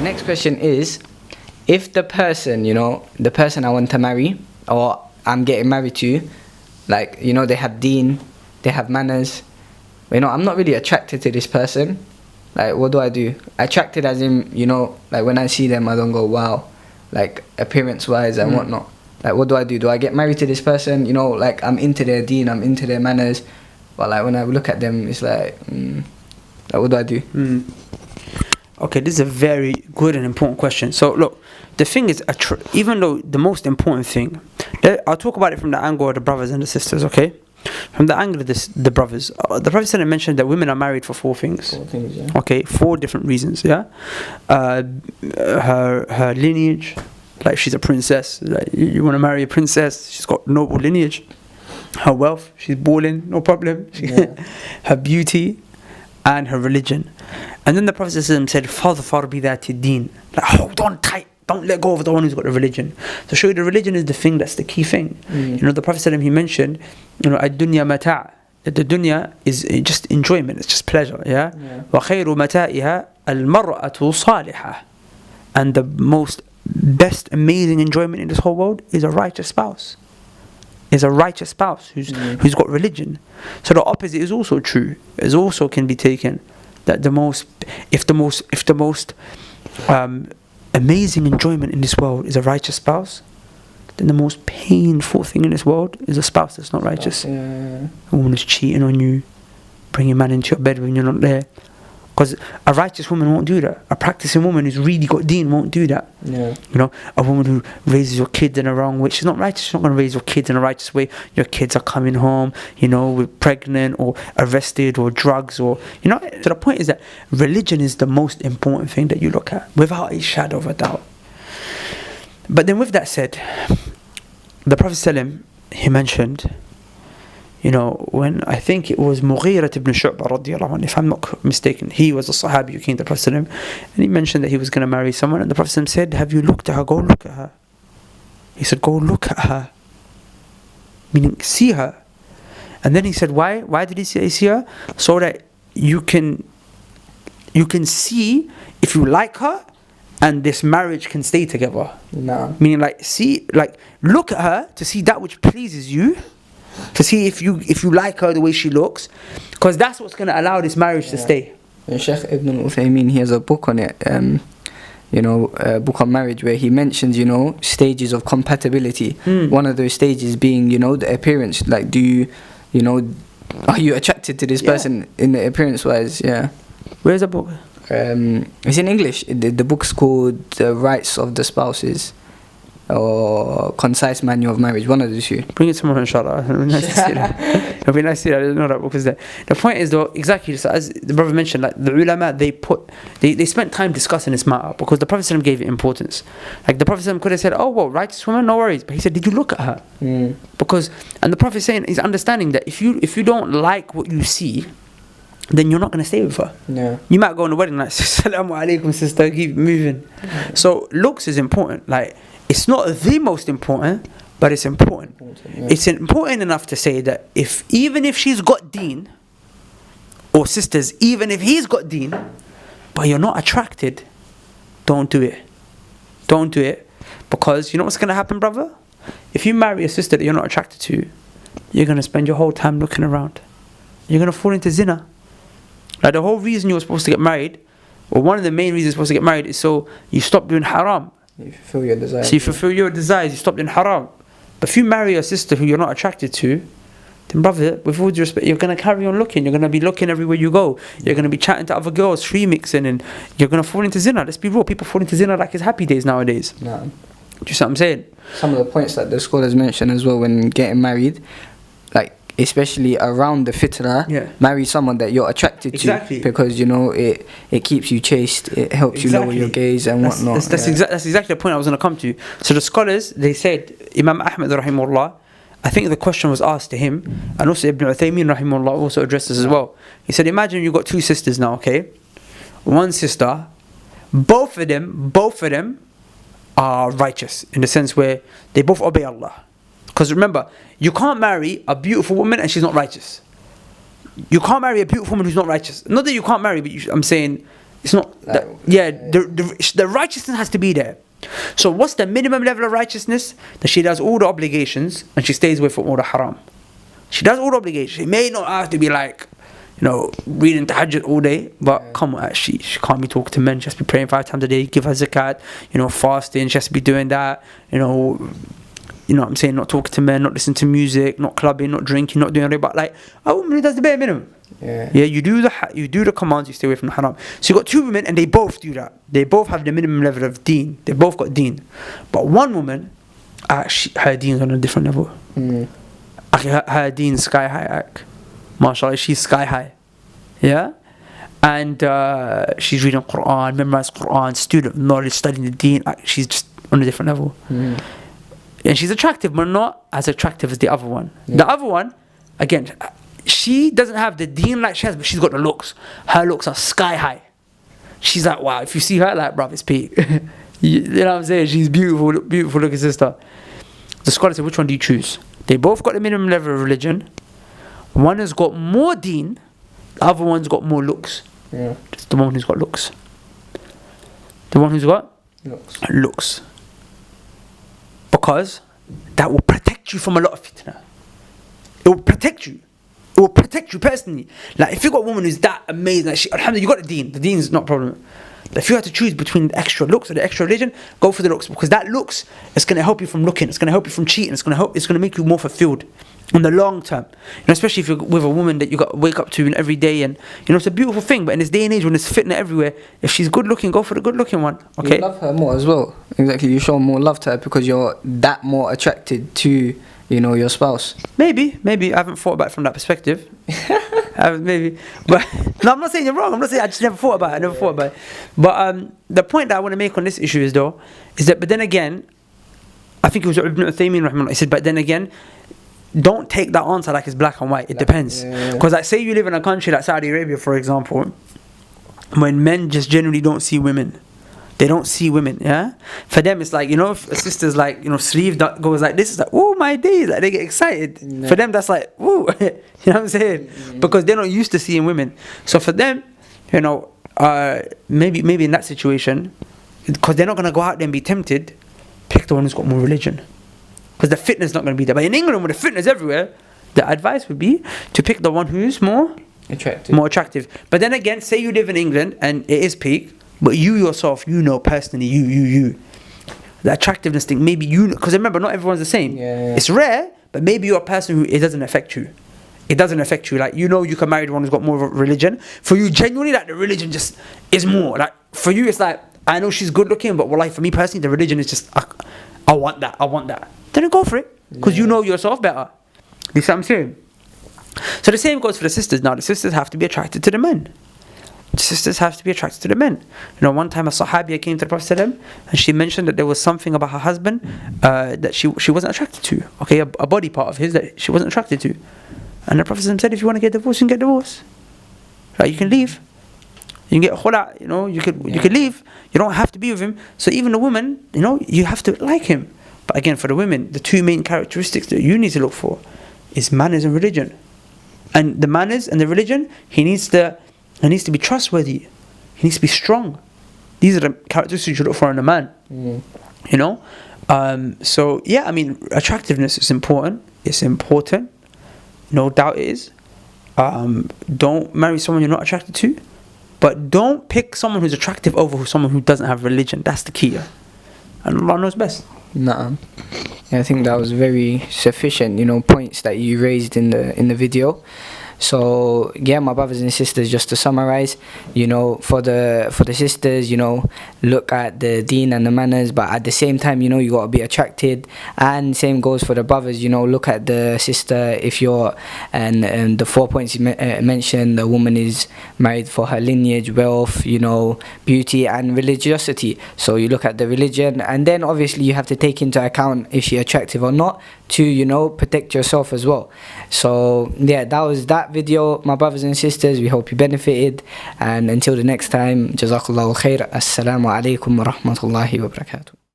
next question is, if the person, the person I want to marry or I'm getting married to, like, they have deen, they have manners, I'm not really attracted to this person. Like, what do I do? Attracted as in, like when I see them, I don't go, wow, like appearance-wise and whatnot. Like, what do I do? Do I get married to this person? Like, I'm into their deen, I'm into their manners, but like when I look at them, it's like what do I do? Okay, this is a very good and important question. So look, the thing is, even though the most important thing, I'll talk about it from the angle of the brothers and the sisters, okay? From the angle of the brothers, the Prophet ﷺ mentioned that women are married for four things. Yeah. Okay, 4 different reasons, yeah? Her lineage, like she's a princess, like you want to marry a princess, she's got noble lineage. Her wealth, she's balling, no problem. Her beauty, and her religion. And then the Prophet ﷺ said, "Fadfar bidhati din." Like, hold on tight, don't let go of the one who's got the religion. To show you the religion is the thing, that's the key thing. The Prophet ﷺ, he mentioned, ad-dunya mata'. That the dunya is just enjoyment, it's just pleasure, yeah? Wa khayru mata'iha al-mar'atu salihah. And the most best, amazing enjoyment in this whole world is a righteous spouse. Is a righteous spouse who's got religion. So the opposite is also true. It also can be taken that the most amazing enjoyment in this world is a righteous spouse, then the most painful thing in this world is a spouse that's not righteous. A woman who's cheating on you, bringing a man into your bed when you're not there. Because a righteous woman won't do that. A practicing woman who's really got deen won't do that. A woman who raises your kids in the wrong way, she's not righteous. She's not going to raise your kids in a righteous way. Your kids are coming home, with pregnant or arrested or drugs or, So the point is that religion is the most important thing that you look at, without a shadow of a doubt. But then with that said, the Prophet ﷺ, he mentioned, when I think it was Mughira ibn Shu'bah radiallahu anhu, if I'm not mistaken, he was a Sahabi who came to the Prophet ﷺ, and he mentioned that he was going to marry someone, and the Prophet ﷺ said, "Have you looked at her? Go look at her." He said, "Go look at her," meaning see her. And then he said, why? Why did he say see her? So that you can see if you like her, and this marriage can stay together. Meaning, look at her to see that which pleases you. To see if you like her the way she looks, because that's what's going to allow this marriage to stay. And Sheikh Ibn al-Uthaymin, he has a book on it, a book on marriage, where he mentions, stages of compatibility. One of those stages being, the appearance. Like, do you, are you attracted to this person in the appearance-wise? Yeah. Where's the book? It's in English. The book's called The Rights of the Spouses, or Concise Manual of Marriage, one of the two. Bring it tomorrow, inshallah. It'll be nice to see that. It'll be nice to see that. I didn't know that book was there. The point is, though, exactly, so as the brother mentioned, like the ulama, they spent time discussing this matter, because the Prophet ﷺ gave it importance. Like the Prophet ﷺ could have said, "Oh, well, righteous woman, no worries," but he said, "Did you look at her?" Because, and the Prophet saying, he's understanding that if you don't like what you see, then you're not going to stay with her. You might go on the wedding like, "Assalamu alaikum, sister," keep moving. So looks is important. Like, it's not the most important, but it's important. It's important enough to say that even if she's got deen, or sisters, even if he's got deen, but you're not attracted, don't do it. Don't do it. Because you know what's going to happen, brother? If you marry a sister that you're not attracted to, you're going to spend your whole time looking around. You're going to fall into zina. Like, the whole reason you were supposed to get married, or one of the main reasons you're supposed to get married, is so you stop doing haram. You fulfill your desires. So you fulfill your desires, you stop doing haram. But if you marry a sister who you're not attracted to, then brother, with all due respect, you're going to carry on looking. You're going to be looking everywhere you go. You're going to be chatting to other girls, free mixing, and you're going to fall into zina. Let's be real, people fall into zina like it's happy days nowadays. Do you see what I'm saying? Some of the points that the scholars mention as well when getting married, like, especially around the fitra, marry someone that you're attracted to, because it keeps you chaste, it helps you lower your gaze and whatnot. That's exactly the point I was going to come to. So the scholars, they said, Imam Ahmad rahimahullah, I think the question was asked to him, and also Ibn Uthaymin rahimahullah also addressed this as well. He said, imagine you've got 2 sisters now, okay? One sister, both of them are righteous, in the sense where they both obey Allah. Because remember, you can't marry a beautiful woman and she's not righteous. You can't marry a beautiful woman who's not righteous. Not that you can't marry, but I'm saying It's not. The righteousness has to be there. So what's the minimum level of righteousness? That she does all the obligations and she stays away from all the haram. She does all the obligations. It may not have to be like, reading tahajjud all day, but come on, she can't be talking to men. She has to be praying 5 times a day, give her zakat, fasting. She has to be doing that. You know what I'm saying? Not talking to men, not listening to music, not clubbing, not drinking, not doing riba. Like a woman who does the bare minimum. Yeah. You do the commands, you stay away from the haram. So you got 2 women and they both do that. They both have the minimum level of deen. They both got deen. But one woman, her deen's on a different level. Her deen's sky high. MashaAllah, she's sky high. Yeah? And she's reading Quran, memorized Quran, student of knowledge, studying the deen. She's just on a different level. And she's attractive, but not as attractive as the other one. The other one, again, she doesn't have the deen like she has, but she's got the looks. Her looks are sky high. She's like, wow, if you see her, like, bruv, it's peak. You know what I'm saying? She's beautiful looking sister. The scholar said, which one do you choose? They both got the minimum level of religion. One has got more deen, the other one's got more looks. Yeah. It's the one who's got looks. The one who's got looks. Because that will protect you from a lot of fitna. It will protect you. It will protect you personally. Like if you got a woman who's that amazing, like alhamdulillah, you got the deen. The deen is not a problem. But if you had to choose between the extra looks or the extra religion, go for the looks, because that looks is going to help you from looking. It's going to help you from cheating. It's going to make you more fulfilled in the long term. Especially if you're with a woman that you got to wake up to every day, and it's a beautiful thing. But in this day and age when it's fitna everywhere, if she's good looking, go for the good looking one. Okay. You love her more as well. Exactly. You show more love to her because you're that more attracted to your spouse. Maybe I haven't thought about it from that perspective. Maybe, but no, I'm not saying you're wrong. I'm not saying I just never thought about it. But the point that I want to make on this issue is that, but then again, I think it was Ibn Uthaymin rahimahullah. He said, but then again, don't take that answer like it's black and white. It depends. Because like say you live in a country like Saudi Arabia, for example, when men just generally don't see women. They don't see women, yeah? For them, it's like, if a sister's like, sleeve that goes like this, it's like, oh my days, like they get excited. No. For them, that's like, ooh, you know what I'm saying? Because they're not used to seeing women. So for them, maybe in that situation, because they're not going to go out there and be tempted, pick the one who's got more religion. Because the fitness is not going to be there. But in England, with the fitness everywhere, the advice would be to pick the one who's more attractive. But then again, say you live in England and it is peak, but you yourself, personally, you. The attractiveness thing, maybe because remember, not everyone's the same. It's rare, but maybe you're a person who it doesn't affect you. It doesn't affect you. Like, you can marry the one who's got more of a religion. For you, genuinely, like, the religion just is more. Like, for you, it's like, I know she's good looking, but for me personally, the religion is just, I want that. Then go for it. Because you know yourself better. You see what I'm saying? So the same goes for the sisters. Now, the sisters have to be attracted to the men. One time a Sahabiya came to the Prophet ﷺ, and she mentioned that there was something about her husband that she wasn't attracted to. Okay, a body part of his that she wasn't attracted to. And the Prophet ﷺ said, if you want to get divorced, you can get divorced. Right, you can leave. You can get khula, you could leave. You don't have to be with him. So even the woman, you have to like him. But again, for the women, the 2 main characteristics that you need to look for is manners and religion. And the manners and the religion, he needs to be trustworthy. He needs to be strong. These are the characteristics you look for in a man. So yeah, attractiveness is important. It's important. No doubt it is. Don't marry someone you're not attracted to. But don't pick someone who's attractive over someone who doesn't have religion. That's the key. And Allah knows best. Nah. I think that was very sufficient, points that you raised in the video. So yeah, my brothers and sisters, just to summarize, for the sisters, look at the deen and the manners, but at the same time, you got to be attracted. And same goes for the brothers, look at the sister if you're, and the 4 points you mentioned, the woman is married for her lineage, wealth, beauty and religiosity. So you look at the religion, and then obviously you have to take into account if she's attractive or not, to protect yourself as well. So yeah, that was that video, my brothers and sisters. We hope you benefited, and until the next time, jazakallahu khair. Assalamu alaikum wa rahmatullahi wa barakatuh.